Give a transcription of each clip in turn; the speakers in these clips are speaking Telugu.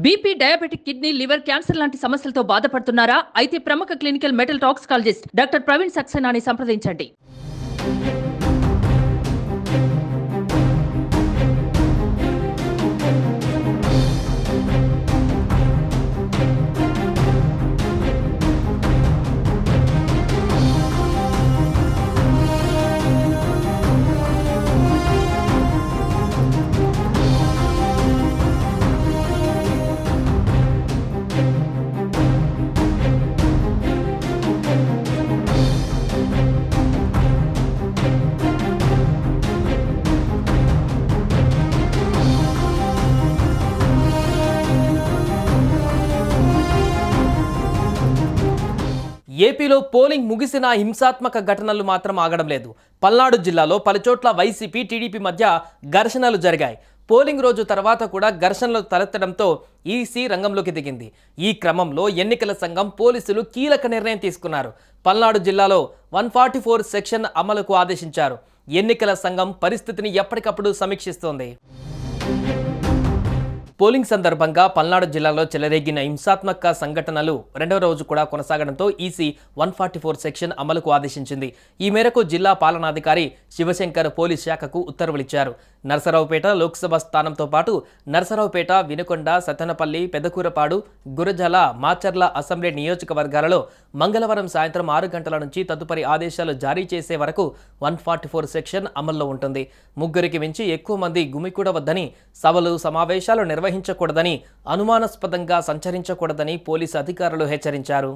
BP, diabetic, kidney, liver, cancer లాంటి సమస్యలతో బాధపడుతున్నారా? అయితే ప్రముఖ clinical metal toxicologist doctor Praveen సక్సేనాని సంప్రదించండి. ఏపీలో పోలింగ్ ముగిసిన హింసాత్మక ఘటనలు మాత్రం ఆగడం లేదు. పల్నాడు జిల్లాలో పలుచోట్ల వైసీపీ, టీడీపీ మధ్య ఘర్షణలు జరిగాయి. పోలింగ్ రోజు తర్వాత కూడా ఘర్షణలు తలెత్తడంతో ఈసీ రంగంలోకి దిగింది. ఈ క్రమంలో ఎన్నికల సంఘం, పోలీసులు కీలక నిర్ణయం తీసుకున్నారు. పల్నాడు జిల్లాలో 144 సెక్షన్ అమలుకు ఆదేశించారు. ఎన్నికల సంఘం పరిస్థితిని ఎప్పటికప్పుడు సమీక్షిస్తోంది. పోలింగ్ సందర్భంగా పల్నాడు జిల్లాలో చెలరేగిన హింసాత్మక సంఘటనలు రెండవ రోజు కూడా కొనసాగడంతో ఈసీ 144 సెక్షన్ అమలుకు ఆదేశించింది. ఈ మేరకు జిల్లా పాలనాధికారి శివశంకర్ పోలీస్ శాఖకు ఉత్తర్వులిచ్చారు. నరసరావుపేట లోక్సభ స్థానంతో పాటు నరసరావుపేట, వినుకొండ, సత్తెనపల్లి, పెదకూరపాడు, గురజాల, మాచర్ల అసెంబ్లీ నియోజకవర్గాలలో మంగళవారం సాయంత్రం 6 గంటల నుంచి తదుపరి ఆదేశాలు జారీ చేసే వరకు 144 సెక్షన్ అమల్లో ఉంటుంది. ముగ్గురికి మించి ఎక్కువ మంది గుమికూడవద్దని, సభలు, సమావేశాలు నిర్వహించకూడదని, అనుమానాస్పదంగా సంచరించకూడదని పోలీసు అధికారులు హెచ్చరించారు.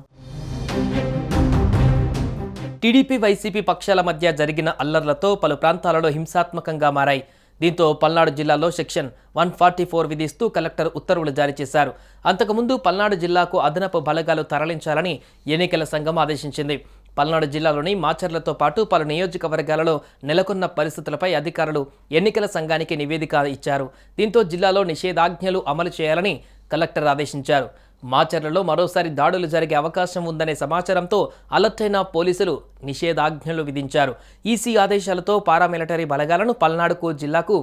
టీడీపీ, వైసీపీ పక్షాల మధ్య జరిగిన అల్లర్లతో పలు ప్రాంతాలలో హింసాత్మకంగా మారాయి. దీంతో పల్నాడు జిల్లాలో సెక్షన్ 144 విధిస్తూ కలెక్టర్ ఉత్తర్వులు జారీ చేశారు. అంతకుముందు పల్నాడు జిల్లాకు అదనపు బలగాలు తరలించాలని ఎన్నికల సంఘం ఆదేశించింది. పల్నాడు జిల్లాలోని మాచర్లతో పాటు పలు నియోజకవర్గాలలో నెలకొన్న పరిస్థితులపై అధికారులు ఎన్నికల సంఘానికి నివేదిక ఇచ్చారు. దీంతో జిల్లాలో నిషేధాజ్ఞలు అమలు చేయాలని కలెక్టర్ ఆదేశించారు. మాచర్లలో మరోసారి దాడులు జరిగే అవకాశం ఉందనే సమాచారంతో అలర్ట్ అయిన పోలీసులు నిషేధాజ్ఞలు విధించారు. ఈసీ ఆదేశాలతో పారామిలిటరీ బలగాలను పల్నాడుకు జిల్లాకు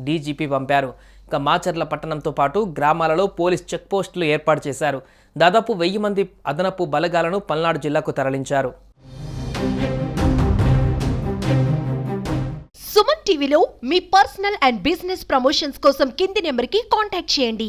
డీజీపీ పంపారు. ఇక మాచర్ల పట్టణంతో పాటు గ్రామాలలో పోలీస్ చెక్పోస్టులు ఏర్పాటు చేశారు. దాదాపు 1000 మంది అదనపు బలగాలను పల్నాడు జిల్లాకు తరలించారు. సుమన్ టీవీలో మీ పర్సనల్ అండ్ బిజినెస్ ప్రమోషన్స్ కోసం కింది నెంబర్కి కాంటాక్ట్ చేయండి.